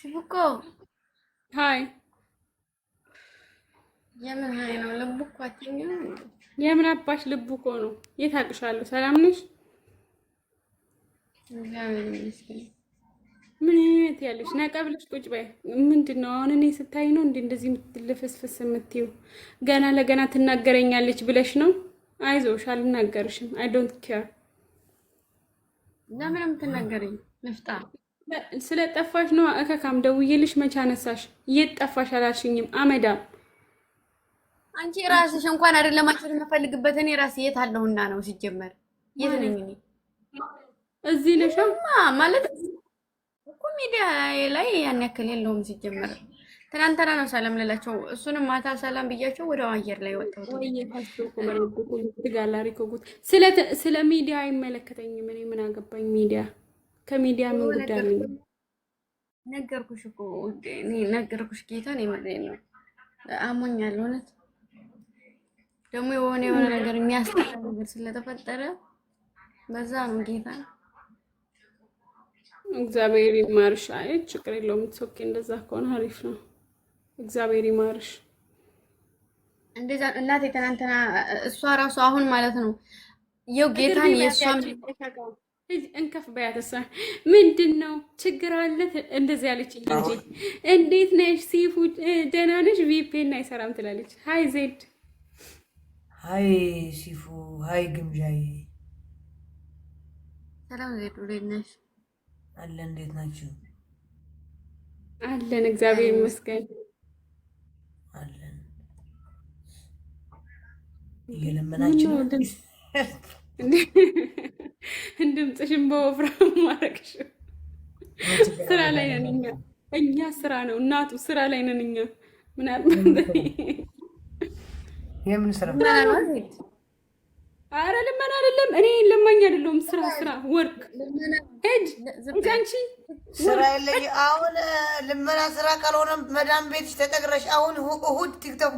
Sibuko, ሃይ የምን ሀይ ነው? ልቡ እኮ አትይኝም። የምን አባሽ ልቡ እኮ ነው። የት አቅሻለሁ? ሰላም ነሽ? እግዚአብሔር ይመስገን። ምን አይነት ያለሽ ነቃ ብለሽ ቁጭ በይ። ምንድነው አሁን እኔ ስታይ ነው እንደዚህ የምትልፍስፍስ የምትይው? ገና ለገና ትናገረኛለች ብለሽ ነው? አይዞሽ፣ አልናገርሽም። አይ ዶንት ኬር። ለምን የምትናገረኝ? ንፍጣ ስለጠፋሽ ነው። እከካም ደውዬልሽ መቼ አነሳሽ? የት ጠፋሽ አላልሽኝም? አመዳም አንቺ ራስሽ እንኳን አይደለም አንቺ የምፈልግበት እኔ ራሴ የት አለሁና ነው ሲጀመር? የት ነኝ እኔ? እዚህ ነሽ ማለት እኮ ሚዲያ ላይ ያን ያክል የለውም ሲጀመር። ትናንትና ነው ሰላም ልላቸው፣ እሱንም ማታ ሰላም ብያቸው ወደ አየር ላይ ወጣሁ። ስለ ሚዲያ አይመለከተኝም። እኔ ምን አገባኝ? ሚዲያ ከሚዲያ ምን ጉዳይ አለኝ? ነገርኩሽ እኮ እኔ ነገርኩሽ። ጌታ ነው ማለት ነው። አሞኛል እውነት። ደግሞ የሆነ ነገር የሚያስጠላ ነገር ስለተፈጠረ በዛ ነው ጌታ። እግዚአብሔር ይማርሽ። አይ ችግር የለውም። ትሶኪ እንደዛ ከሆነ አሪፍ ነው። እግዚአብሔር ይማርሽ። እንደዛ እናቴ ትናንትና እሷ ራሱ አሁን ማለት ነው የው ጌታን የሷም እንከፍ በያተሳ ምንድነው ችግር አለ? እንደዚህ ያለችኝ እንጂ እንዴት ነሽ ሲፉ ደህና ነሽ? ቪፒኤን አይሰራም ትላለች። ሃይ ዜድ፣ ሃይ ሲፉ፣ ሃይ ግምጃዬ። ሰላም ዜድ፣ እንዴት ነሽ? አለ እንዴት ናችሁ? አለን እግዚአብሔር ይመስገን አለን። እየለመናችሁ ድምፅሽን በወፍራም ማረግሽ። ስራ ላይ ነን እኛ ስራ ነው እናቱ፣ ስራ ላይ ነን እኛ። ምናልባት የምን ስራ? አረ ልመና አይደለም፣ እኔ ለማኝ አይደለሁም። ስራ ወርክ ሄድ አንቺ ስራ የለኝ። አሁን ልመና ስራ ካልሆነ መዳም ቤትሽ ተጠግረሽ አሁን እሁድ ቲክቶክ